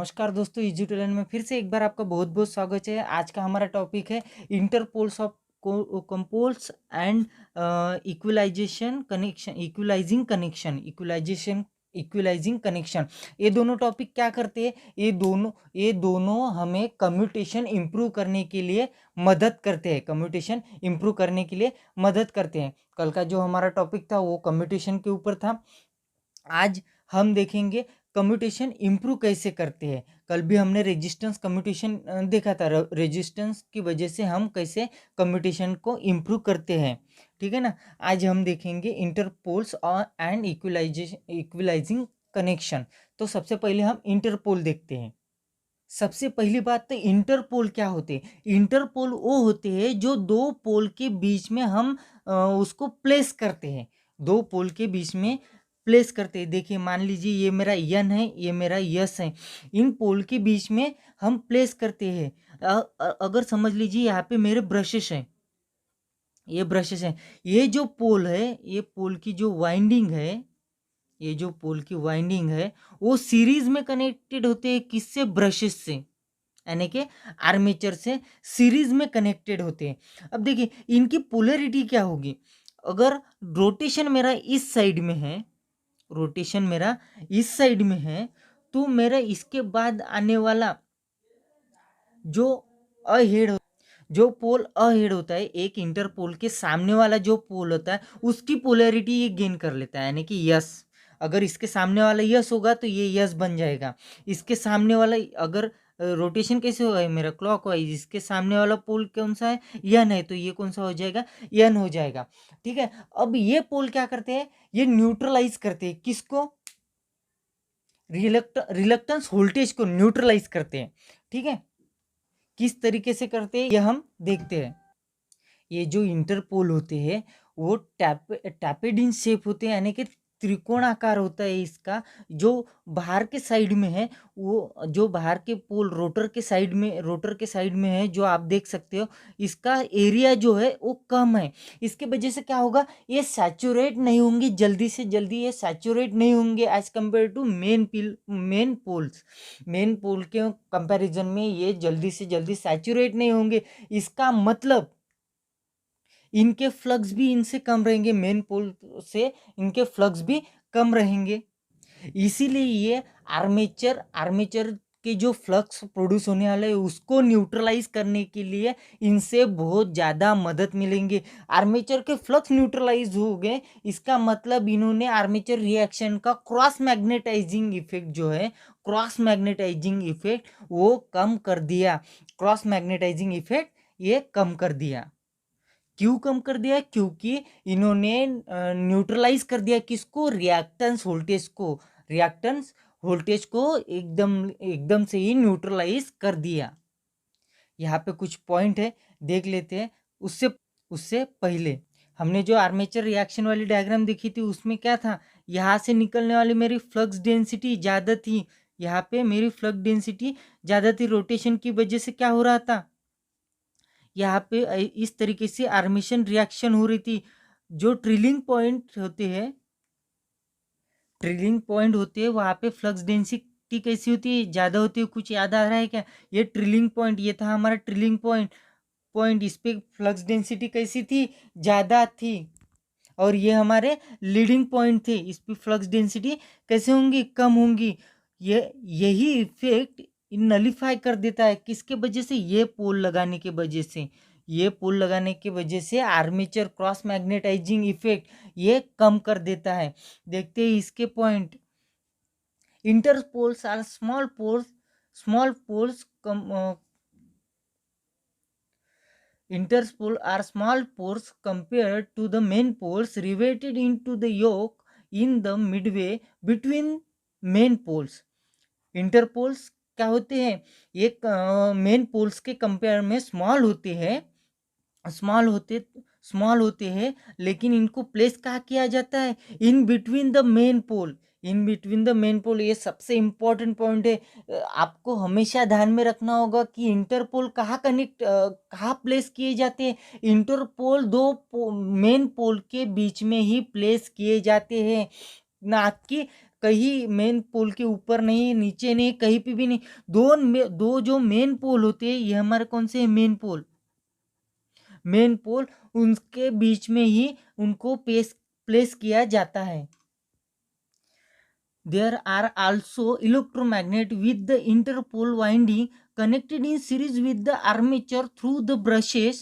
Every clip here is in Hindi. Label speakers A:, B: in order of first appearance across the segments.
A: नमस्कार दोस्तों, इजी टू लर्न में फिर से एक बार आपका बहुत बहुत स्वागत है। आज का हमारा टॉपिक है interpoles of compoles and equalization connection, equalizing connection. ये दोनों टॉपिक क्या करते हैं? ये दोनों हमें कम्यूटेशन इम्प्रूव करने के लिए मदद करते हैं। कल का जो हमारा टॉपिक था वो कम्यूटेशन के ऊपर था। आज हम देखेंगे कम्यूटेशन इम्प्रूव कैसे करते हैं। कल भी हमने रेजिस्टेंस कम्यूटेशन देखा था। रेजिस्टेंस की वजह से हम कैसे कम्यूटेशन को इम्प्रूव करते हैं, ठीक है ना। आज हम देखेंगे इंटरपोल्स और एंड इक्वलाइजिंग कनेक्शन। तो सबसे पहले हम इंटरपोल देखते हैं। सबसे पहली बात तो इंटरपोल क्या होते हैं? इंटरपोल वो होते हैं जो दो पोल के बीच में हम उसको प्लेस करते हैं। दो पोल के बीच में प्लेस करते हैं। देखिए, मान लीजिए ये मेरा यन है, ये मेरा यस है। इन पोल के बीच में हम प्लेस करते हैं। अगर समझ लीजिए यहाँ पे मेरे ब्रशेस हैं, ये ब्रशेस हैं। ये जो पोल है, ये पोल की जो वाइंडिंग है, ये जो पोल की वाइंडिंग है वो सीरीज में कनेक्टेड होते हैं। किससे? ब्रशेस से, यानी कि आर्मेचर से सीरीज में कनेक्टेड होते हैं। अब देखिए इनकी पोलैरिटी क्या होगी। अगर रोटेशन मेरा इस साइड में है, रोटेशन मेरा इस साइड में है, तो मेरा इसके बाद आने वाला जो अहेड जो पोल अहेड होता है, एक इंटरपोल के सामने वाला जो पोल होता है उसकी पोलैरिटी ये गेन कर लेता है, यानी कि यस। अगर इसके सामने वाला यस होगा तो ये यस बन जाएगा। इसके सामने वाला, अगर रोटेशन कैसे होगा मेरा क्लॉकवाइज, इसके सामने वाला पोल कौन सा है? यन है, तो ये कौन सा हो जाएगा? यन हो जाएगा। ठीक है। अब ये पोल क्या करते हैं? ये न्यूट्रलाइज करते हैं। किसको? रिलक्टेंस वोल्टेज को न्यूट्रलाइज करते हैं। ठीक है। किस तरीके से करते हैं ये हम देखते हैं। ये जो इंटरपोल होते हैं वो टैपेड इन शेप होते हैं, यानी कि त्रिकोणाकार होता है इसका। जो बाहर के साइड में है, वो जो बाहर के पोल रोटर के साइड में है, जो आप देख सकते हो, इसका एरिया जो है वो कम है। इसके वजह से क्या होगा? ये सैचुरेट नहीं होंगे, जल्दी से जल्दी ये सैचुरेट नहीं होंगे एज कम्पेयर टू मेन पोल के कंपैरिजन में ये जल्दी से जल्दी सैचुरेट नहीं होंगे। इसका मतलब इनके फ्लक्स भी इनसे कम रहेंगे, मेन पोल से इनके फ्लक्स भी कम रहेंगे। इसीलिए ये आर्मेचर के जो फ्लक्स प्रोड्यूस होने वाले हैं उसको न्यूट्रलाइज करने के लिए इनसे बहुत ज़्यादा मदद मिलेंगे। आर्मेचर के फ्लक्स न्यूट्रलाइज हो गए, इसका मतलब इन्होंने आर्मेचर रिएक्शन का क्रॉस मैग्नेटाइजिंग इफेक्ट जो है, वो कम कर दिया। क्रॉस मैग्नेटाइजिंग इफेक्ट ये कम कर दिया। क्यों कम कर दिया? क्योंकि इन्होंने न्यूट्रलाइज कर दिया किसको? रिएक्टेंस वोल्टेज को एकदम एकदम से ही न्यूट्रलाइज कर दिया। यहाँ पे कुछ पॉइंट है, देख लेते हैं। उससे उससे पहले हमने जो आर्मेचर रिएक्शन वाली डायग्राम देखी थी उसमें क्या था? यहाँ से निकलने वाली मेरी फ्लक्स डेंसिटी ज़्यादा थी। यहाँ पे मेरी फ्लक्स डेंसिटी ज़्यादा थी। रोटेशन की वजह से क्या हो रहा था? यहाँ पे इस तरीके से आर्मेशन रिएक्शन हो रही थी। जो ट्रिलिंग पॉइंट होते हैं वहाँ पे फ्लक्स डेंसिटी कैसी होती है? ज़्यादा होती है। कुछ याद आ रहा है क्या? ये ट्रिलिंग पॉइंट, ये था हमारा ट्रिलिंग पॉइंट। इस पे फ्लक्स डेंसिटी कैसी थी? ज़्यादा थी। और ये हमारे लीडिंग पॉइंट थे, इस पे फ्लक्स डेंसिटी कैसे होंगी? कम होंगी। यही इफेक्ट नलिफाई कर देता है। किसके वजह से? ये पोल लगाने के वजह से। आर्मेचर क्रॉस मैग्नेटाइजिंग इफेक्ट ये कम कर देता है। देखते हैं इसके point. Interpoles are small poles Interpole are small pores compared to the main poles riveted into the yoke in the midway between main poles. Interpoles क्या होते हैं? ये मेन पोल्स के कंपेयर में स्मॉल होते हैं, लेकिन इनको प्लेस कहाँ किया जाता है? इन बिटवीन द मेन पोल। ये सबसे इंपॉर्टेंट पॉइंट है। आपको हमेशा ध्यान में रखना होगा कि इंटरपोल कहाँ प्लेस किए जाते हैं। इंटरपोल मेन पोल के बीच में ही प्लेस किए जाते हैं, ना कि कहीं मेन पोल के ऊपर नहीं, नीचे नहीं, कहीं पे भी नहीं। दो जो मेन पोल होते हैं ये हमारे कौन से मेन पोल, मेन पोल, उनके बीच में ही उनको प्लेस किया जाता है। There are also electromagnet with the interpole winding connected in series with the armature through the brushes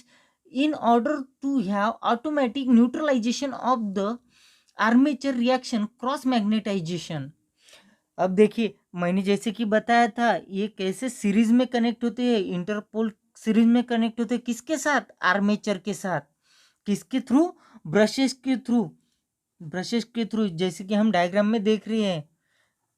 A: in order to have automatic neutralization of the armature reaction cross magnetization। अब देखिए मैंने जैसे कि बताया था ये कैसे सीरीज में कनेक्ट होते हैं, इंटरपोल सीरीज में कनेक्ट होते हैं किसके साथ, आर्मेचर के साथ, किसके थ्रू, ब्रशेस के थ्रू, ब्रशेस के थ्रू, जैसे कि हम डायग्राम में देख रहे हैं,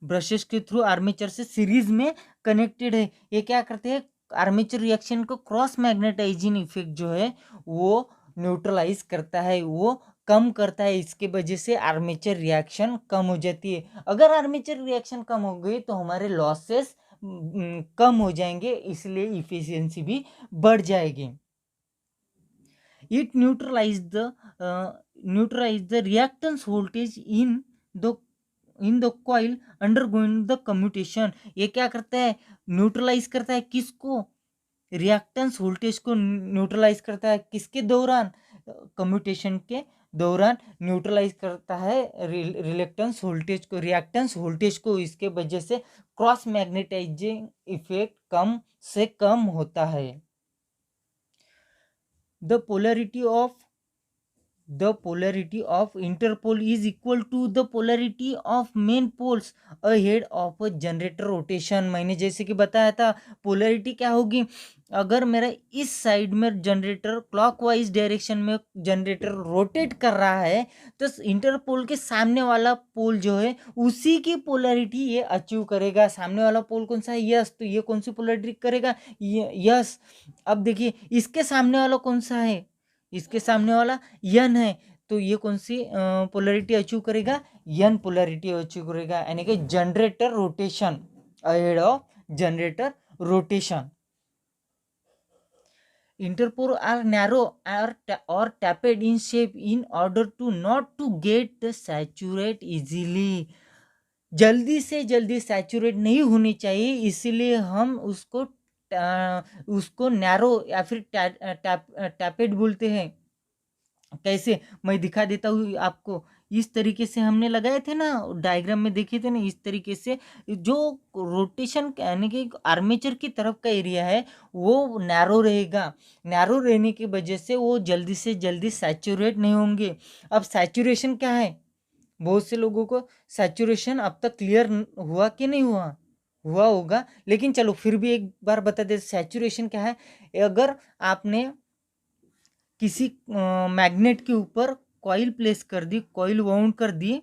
A: ब्रशेस के थ्रू आर्मेचर से सीरीज में कनेक्टेड है। ये क्या करते हैं, आर्मेचर रिएक्शन को क्रॉस मैग्नेटाइजिंग इफेक्ट जो है वो न्यूट्रलाइज करता है, वो कम करता है। इसके वजह से आर्मेचर रिएक्शन कम हो जाती है। अगर आर्मेचर रिएक्शन कम हो गई तो हमारे लॉसेस कम हो जाएंगे, इसलिए इफिशियंसी भी बढ़ जाएगी। It neutralise the reactance voltage in the coil undergoing the commutation. ये क्या करता है, न्यूट्रलाइज करता है किसको, रिएक्टेंस वोल्टेज को न्यूट्रलाइज करता है किसके दौरान, कम्यूटेशन के दौरान न्यूट्रलाइज करता है रिलेक्टेंस वोल्टेज को, रिएक्टेंस वोल्टेज को। इसके वजह से क्रॉस मैग्नेटाइजिंग इफेक्ट कम से कम होता है। The polarity of interpole is equal to the polarity of main poles ahead of a generator rotation। मैंने जैसे कि बताया था पोलैरिटी क्या होगी, अगर मेरा इस साइड में जनरेटर क्लॉकवाइज डायरेक्शन में जनरेटर रोटेट कर रहा है तो इंटरपोल के सामने वाला पोल जो है उसी की पोलैरिटी ये अचीव करेगा। सामने वाला पोल कौन सा है, यस, तो ये कौन सी पोलैरिटी करेगा, यस। अब देखिए इसके सामने वाला कौन सा है, इसके सामने वाला यन है, तो ये कौन सी पोलैरिटी अचीव करेगा, यन पोलैरिटी अचीव करेगा, यानी कि generator rotation, ahead of generator rotation. Interpore are narrow or tapered in shape in order to not to get the saturate easily। जल्दी से जल्दी सैचुरेट नहीं होनी चाहिए, इसीलिए हम उसको नैरो या फिर टैपेड बोलते हैं। कैसे, मैं दिखा देता हूँ आपको। इस तरीके से हमने लगाए थे ना, डायग्राम में देखे थे ना, इस तरीके से जो रोटेशन यानी कि आर्मेचर की तरफ का एरिया है वो नैरो रहेगा। नैरो रहने की वजह से वो जल्दी से जल्दी सैचुरेट नहीं होंगे। अब सैचुरेशन क्या है, बहुत से लोगों को सैचुरेशन अब तक क्लियर हुआ कि नहीं हुआ होगा, लेकिन चलो फिर भी एक बार बता दे सैचुरेशन क्या है। अगर आपने किसी मैग्नेट के ऊपर कॉइल प्लेस कर दी, कॉइल वाउंड कर दी,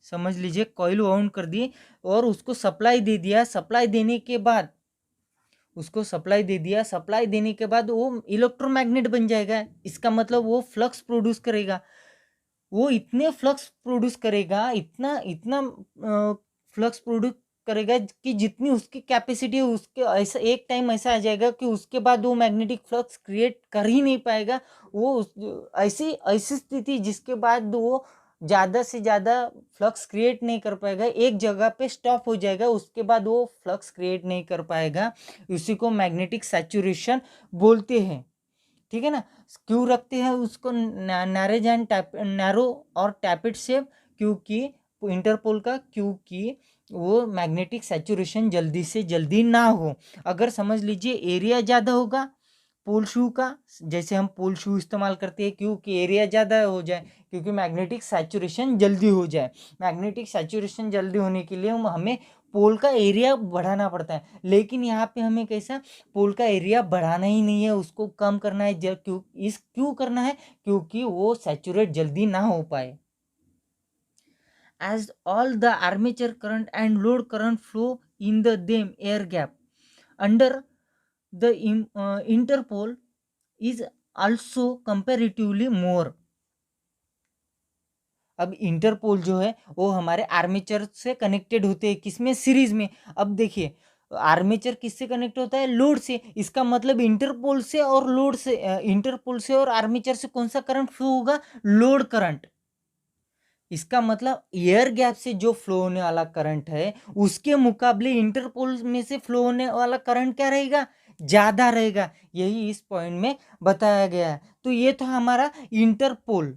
A: समझ लीजिए कॉइल वाउंड कर दी और उसको सप्लाई दे दिया, सप्लाई देने के बाद उसको सप्लाई दे दिया, सप्लाई देने के बाद वो इलेक्ट्रोमैग्नेट बन जाएगा। इसका मतलब वो फ्लक्स प्रोड्यूस करेगा, वो इतने फ्लक्स प्रोड्यूस करेगा, इतना इतना फ्लक्स प्रोड्यूस करेगा कि जितनी उसकी कैपेसिटी है, उसके ऐसा एक टाइम ऐसा आ जाएगा कि उसके बाद वो मैग्नेटिक फ्लक्स क्रिएट कर ही नहीं पाएगा। वो ऐसी ऐसी स्थिति जिसके बाद वो ज़्यादा से ज़्यादा फ्लक्स क्रिएट नहीं कर पाएगा, एक जगह पे स्टॉप हो जाएगा, उसके बाद वो फ्लक्स क्रिएट नहीं कर पाएगा। उसी को मैग्नेटिक सैचुरेशन बोलते हैं, ठीक है ना। क्यों रखते हैं उसको नैरो और टैपेड शेप, क्योंकि इंटरपोल का, क्योंकि वो मैग्नेटिक सैचुरेशन जल्दी से जल्दी ना हो। अगर समझ लीजिए एरिया ज़्यादा होगा पोल शू का, जैसे हम पोल शू इस्तेमाल करते हैं क्योंकि एरिया ज़्यादा हो जाए, क्योंकि मैग्नेटिक सैचुरेशन जल्दी हो जाए। मैग्नेटिक सैचुरेशन जल्दी होने के लिए हमें पोल का एरिया बढ़ाना पड़ता है, लेकिन यहाँ पे हमें कैसा, पोल का एरिया बढ़ाना ही नहीं है, उसको कम करना है। क्यों करना है, क्योंकि वो सैचुरेट जल्दी ना हो पाए। As all the armature current and load current flow in the them air gap under the interpole is also comparatively more। अब इंटरपोल जो है वो हमारे आर्मेचर से कनेक्टेड होते हैं, किसमें, सीरीज में। अब देखिए आर्मेचर किससे कनेक्ट होता है, लोड से। इसका मतलब इंटरपोल से और लोड से, इंटरपोल से और आर्मेचर से कौन सा करंट फ्लो होगा, लोड करंट। इसका मतलब एयर गैप से जो फ्लो होने वाला करंट है उसके मुकाबले इंटरपोल में से फ्लो होने वाला करंट क्या रहेगा, ज़्यादा रहेगा। यही इस पॉइंट में बताया गया है। तो ये था हमारा इंटरपोल।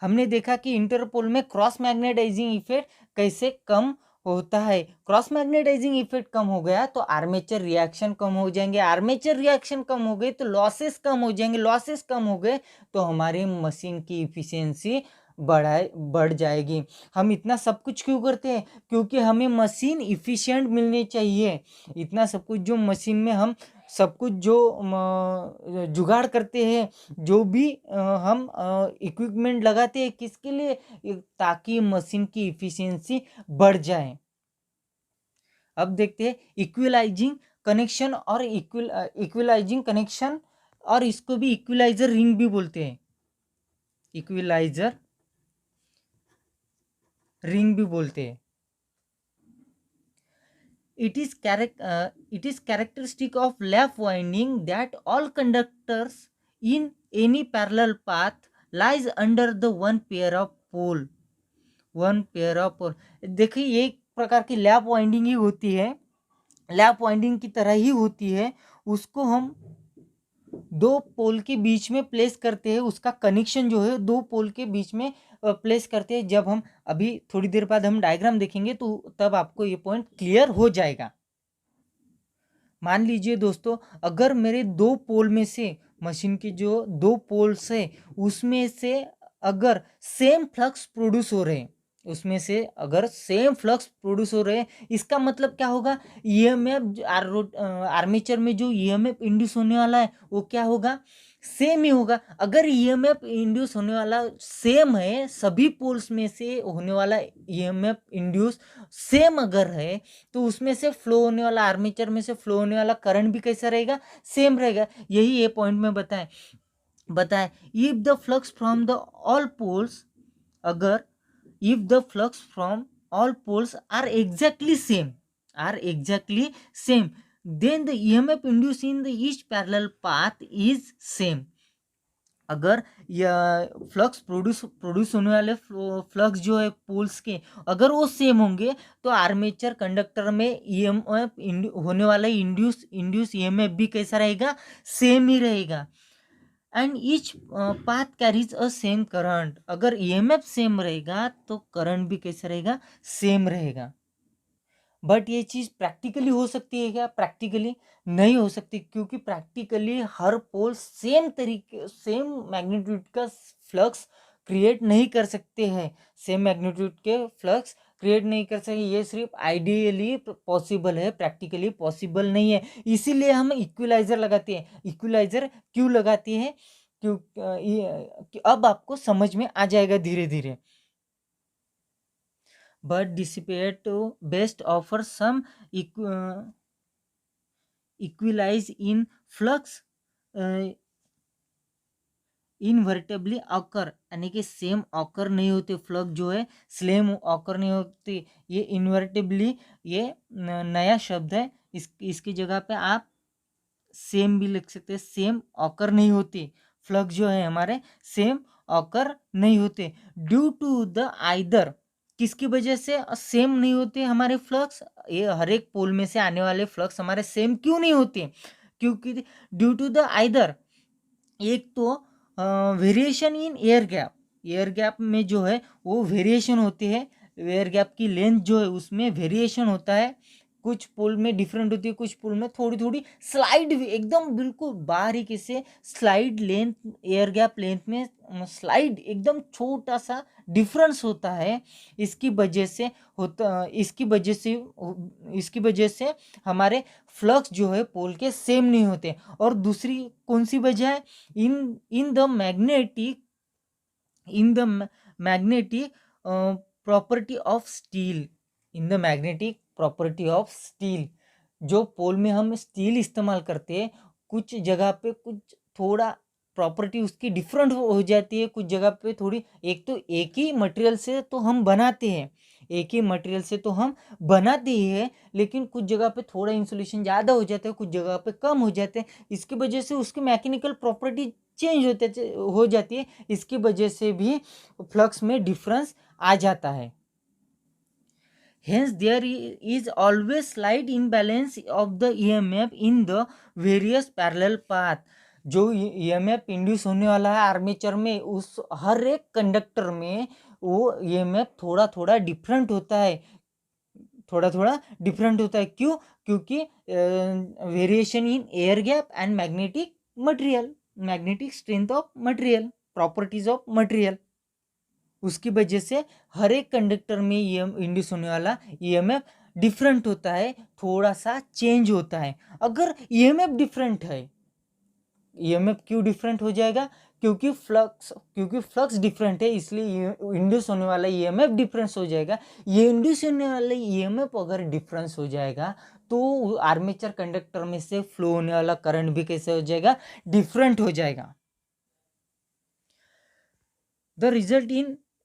A: हमने देखा कि इंटरपोल में क्रॉस मैग्नेटाइजिंग इफेक्ट कैसे कम होता है। क्रॉस मैग्नेटाइजिंग इफेक्ट कम हो गया तो आर्मेचर रिएक्शन कम हो जाएंगे, आर्मेचर रिएक्शन कम हो गई तो लॉसेस कम हो जाएंगे, लॉसेस कम हो गए तो हमारी मशीन की इफिशियंसी बढ़ जाएगी। हम इतना सब कुछ क्यों करते हैं, क्योंकि हमें मशीन इफिशिएंट मिलनी चाहिए। इतना सब कुछ जो मशीन में हम सब कुछ जो जुगाड़ करते हैं, जो भी हम इक्विपमेंट लगाते हैं, किसके लिए, ताकि मशीन की इफिशियंसी बढ़ जाए। अब देखते हैं इक्विलाइजिंग कनेक्शन और इक्विलाइजिंग कनेक्शन, और इसको भी इक्विलाइजर रिंग भी बोलते हैं, इक्विलाइजर रिंग भी बोलते हैं। It is characteristic of lap winding that all conductors in any parallel path lies under the one pair of pole. देखिए ये एक प्रकार की लैप वाइंडिंग ही होती है, लैप वाइंडिंग की तरह ही होती है। उसको हम दो पोल के बीच में प्लेस करते हैं, उसका कनेक्शन जो है दो पोल के बीच में प्लेस करते हैं। जब हम अभी थोड़ी देर बाद हम डायग्राम देखेंगे तो तब आपको ये पॉइंट क्लियर हो जाएगा। मान लीजिए दोस्तों, अगर मेरे दो पोल में से, मशीन के जो दो पोल्स है उसमें से अगर सेम फ्लक्स प्रोड्यूस हो रहे हैं, उसमें से अगर सेम फ्लक्स प्रोड्यूस हो रहे हैं, इसका मतलब क्या होगा, ईएमएफ आर्मेचर में जो ईएमएफ इंड्यूस होने वाला है वो क्या होगा, सेम ही होगा। अगर ईएमएफ इंड्यूस होने वाला सेम है, सभी पोल्स में से होने वाला ईएमएफ इंड्यूस सेम अगर है, तो उसमें से फ्लो होने वाला, आर्मेचर में से फ्लो होने वाला करंट भी कैसा रहेगा, सेम रहेगा। यही ये पॉइंट में बताएं if the flux from the all poles, अगर if the flux from all poles are exactly same then the EMF induced in the each parallel path is same। अगर फ्लक्स प्रोड्यूस होने वाले फ्लक्स जो है पोल्स के, अगर वो सेम होंगे तो आर्मेचर कंडक्टर में ईएमएफ होने वाला इंड्यूस ईएमएफ भी कैसा रहेगा, सेम ही रहेगा। And each path carries a same current, अगर ईएमएफ सेम रहेगा तो करंट भी कैसा रहेगा, सेम रहेगा। बट ये चीज़ प्रैक्टिकली हो सकती है क्या, प्रैक्टिकली नहीं हो सकती, क्योंकि प्रैक्टिकली हर पोल सेम मैग्नीट्यूड का फ्लक्स क्रिएट नहीं कर सकते हैं, सेम मैग्नीट्यूड के फ्लक्स क्रिएट नहीं कर सकते। ये सिर्फ आइडियली पॉसिबल है, प्रैक्टिकली पॉसिबल नहीं है। इसीलिए हम इक्विलाइजर लगाते हैं। इक्विलाइजर क्यों लगाते हैं, क्यों अब आपको समझ में आ जाएगा धीरे धीरे। But dissipate to best offer some equalize in flux inevitably occur, यानी कि सेम ऑकर नहीं होते, फ्लक्स जो है सेम ऑकर नहीं होती। ये इन्वर्टेबली, ये नया शब्द है, इसकी जगह पे आप सेम भी लिख सकते हैं। सेम ऑकर नहीं होती, फ्लक्स जो है हमारे सेम ऑकर नहीं होते। ड्यू टू द आइदर, किसकी वजह से सेम नहीं होते हमारे फ्लक्स, ये हर एक पोल में से आने वाले फ्लक्स हमारे सेम क्यों नहीं होते, क्योंकि ड्यू टू द आइदर, एक तो वेरिएशन इन एयर गैप में जो है वो वेरिएशन होती है, एयर गैप की लेंथ जो है उसमें वेरिएशन होता है, कुछ पोल में डिफरेंट होती है, कुछ पोल में थोड़ी थोड़ी स्लाइड भी, एकदम बिल्कुल बारीकी से slide length, air gap length में स्लाइड एकदम छोटा सा डिफरेंस होता है। इसकी वजह से हमारे फ्लक्स जो है पोल के सेम नहीं होते। और दूसरी कौन सी वजह है, in the magnetic property of steel, in the magnetic property of steel, जो पोल में हम स्टील इस्तेमाल करते हैं, कुछ जगह पे कुछ थोड़ा प्रॉपर्टी उसकी डिफरेंट हो जाती है, कुछ जगह पे थोड़ी, एक तो एक ही मटेरियल से तो हम बनाते हैं, लेकिन कुछ जगह पे थोड़ा इंसुलेशन ज़्यादा हो जाता है, कुछ जगह पे कम हो जाते हैं। इसकी वजह से उसकी मैकेनिकल प्रॉपर्टी चेंज हो जाती है, इसकी वजह से भी फ्लक्स में डिफरेंस आ जाता है। Hence, there is always slight imbalance of the EMF in the various parallel path. जो EMF इंड्यूस होने वाला है आर्मेचर में, उस हर एक कंडक्टर में वो EMF थोड़ा थोड़ा डिफरेंट होता है, थोड़ा थोड़ा डिफरेंट होता है। क्यों? क्योंकि variation in air gap and magnetic material, magnetic strength of material, properties of material, उसकी वजह से हर एक कंडक्टर में इंड्यूस होने वाला ईएमएफ डिफरेंट होता है, थोड़ा सा चेंज होता है। अगर ईएमएफ डिफरेंट है, ईएमएफ क्यों डिफरेंट हो जाएगा? क्योंकि फ्लक्स डिफरेंट है, इसलिए इंड्यूस होने वाला ईएमएफ डिफरेंस हो जाएगा। ये इंड्यूस होने वाला ईएमएफ अगर डिफरेंस हो जाएगा तो आर्मेचर कंडक्टर में से फ्लो होने वाला करंट भी कैसे हो जाएगा? डिफरेंट हो जाएगा। The result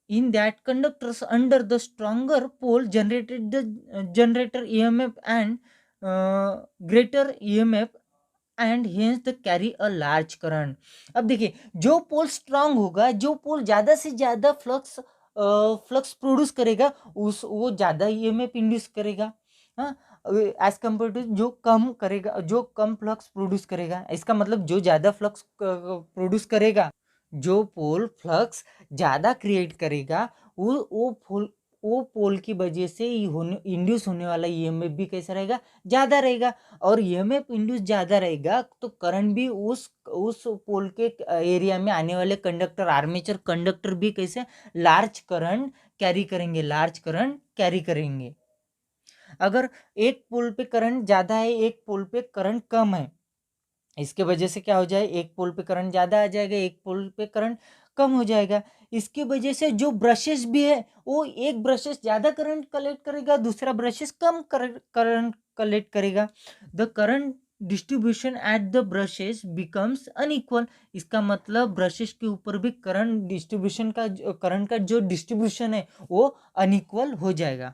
A: in that conductors under the stronger pole generated the generator EMF and greater EMF and hence the carry a large current। अब देखिए, जो पोल स्ट्रांग होगा, जो पोल ज़्यादा से ज़्यादा फ्लक्स प्रोड्यूस करेगा, वो ज़्यादा EMF इंड्यूस करेगा, हाँ, एज कम्पेयर टू जो कम करेगा, जो कम फ्लक्स प्रोड्यूस करेगा। इसका मतलब जो ज़्यादा फ्लक्स प्रोड्यूस करेगा, जो पोल फ्लक्स ज़्यादा क्रिएट करेगा, वो पोल की वजह से इंड्यूस होने वाला ईएमएफ भी कैसा रहेगा? ज़्यादा रहेगा। और ईएमएफ इंड्यूस ज़्यादा रहेगा तो करंट भी उस पोल के एरिया में आने वाले कंडक्टर, आर्मेचर कंडक्टर भी कैसे लार्ज करंट कैरी करेंगे, लार्ज करंट कैरी करेंगे। अगर एक पोल पे करंट ज़्यादा है, एक पोल पे करंट कम है, इसके वजह से क्या हो जाए? एक पोल पे करंट ज़्यादा आ जाएगा, एक पोल पे करंट कम हो जाएगा। इसकी वजह से जो ब्रशेस भी है, वो एक ब्रशेस ज़्यादा करंट कलेक्ट करेगा, दूसरा ब्रशेस कम करंट कलेक्ट करेगा। The current distribution eight the brushes becomes unequal. इसका मतलब ब्रशेस के ऊपर भी करंट डिस्ट्रीब्यूशन का, करंट का जो डिस्ट्रीब्यूशन है वो अनइक्वल हो जाएगा।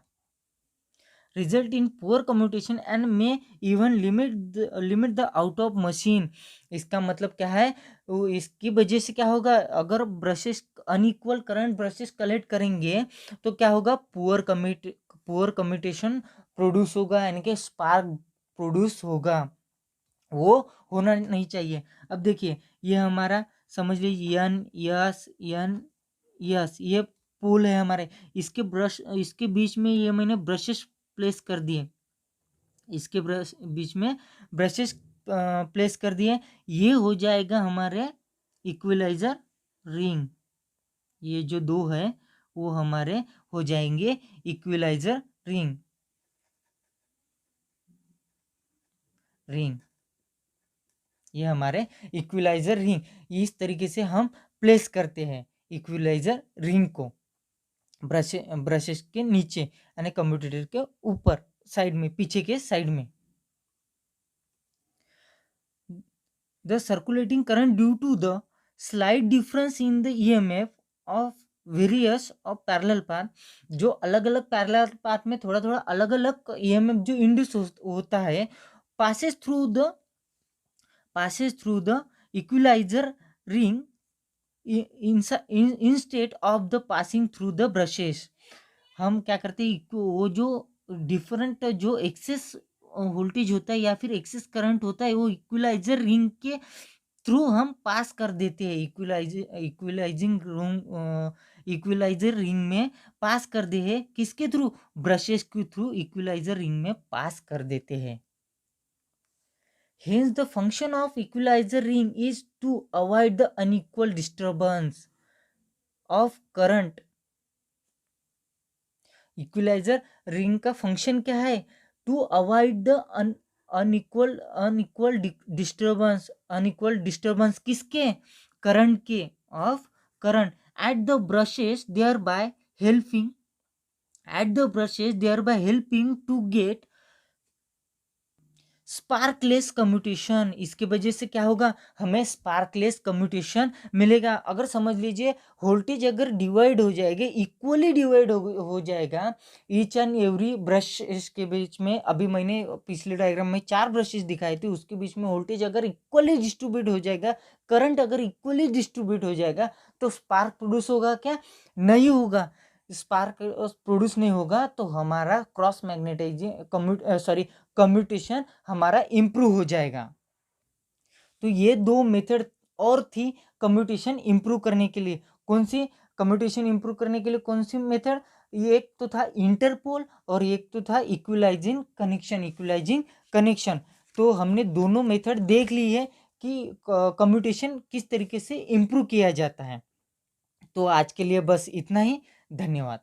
A: result in poor commutation and may even limit the out of machine। इसका मतलब क्या है? इसकी वजह से क्या होगा? अगर brushes unequal current brushes collect करेंगे तो क्या होगा? पुअर कम्यूटेशन प्रोड्यूस होगा, यानी कि स्पार्क प्रोड्यूस होगा, वो होना नहीं चाहिए। अब देखिए, ये हमारा समझ लीजिए एन यस, ये पोल है हमारे, इसके बीच में ये मैंने ब्रशेस प्लेस कर दिए, इसके बीच में ब्रशेस प्लेस कर दिए, ये हो जाएगा हमारे इक्विलाइजर रिंग। ये जो दो है वो हमारे हो जाएंगे इक्विलाइजर रिंग। ये हमारे इक्विलाइजर रिंग, इस तरीके से हम प्लेस करते हैं इक्विलाइजर रिंग को ब्रशेस के नीचे, यानी कम्यूटेटर के ऊपर साइड में, पीछे के साइड में। The circulating current due to the slight difference in the EMF of various of parallel path, जो अलग अलग पैरेलल पाथ में थोड़ा थोड़ा अलग अलग ईएमएफ जो इंड्यूस होता है, passes through the equalizer ring instead of the passing through the brushes। हम क्या करते हैं? वो जो डिफरेंट जो एक्सेस वोल्टेज होता है या फिर एक्सेस करंट होता है, वो इक्विलाइजर रिंग के थ्रू हम पास कर देते हैं। इक्विलाइजर रिंग में पास कर दे है, किसके थ्रू? ब्रशेस के थ्रू इक्विलाइजर रिंग में पास कर देते हैं। Hence, the function of equalizer ring is to avoid the unequal disturbance of current। Equalizer ring का फंक्शन क्या है? To avoid the unequal disturbance किसके? करंट के, of current at the brushes, thereby helping to get sparkless commutation, इसके वजह से क्या होगा, हमें स्पार्कलेस कम्यूटेशन मिलेगा। अगर समझ लीजिए वोल्टेज अगर डिवाइड हो जाएगा, इक्वली डिवाइड हो जाएगा ईच एंड एवरी ब्रश के बीच में, अभी मैंने पिछले डायग्राम में 4 ब्रशेस दिखाए थे, उसके बीच में वोल्टेज अगर इक्वली डिस्ट्रीब्यूट हो जाएगा, करंट अगर इक्वली डिस्ट्रीब्यूट हो जाएगा, तो स्पार्क प्रोड्यूस होगा क्या, नहीं होगा। स्पार्क प्रोड्यूस नहीं होगा तो हमारा क्रॉस मैग्नेटाइजिंग कम्यूटेशन हमारा इम्प्रूव हो जाएगा। तो ये 2 मेथड और थी कम्यूटेशन इम्प्रूव करने के लिए। कौन सी कम्यूटेशन इम्प्रूव करने के लिए, कौन सी मेथड, ये एक तो था इंटरपोल और एक तो था इक्विलाइजिंग कनेक्शन। तो हमने दोनों मेथड देख ली है कि कम्यूटेशन किस तरीके से इम्प्रूव किया जाता है। तो आज के लिए बस इतना ही। धन्यवाद।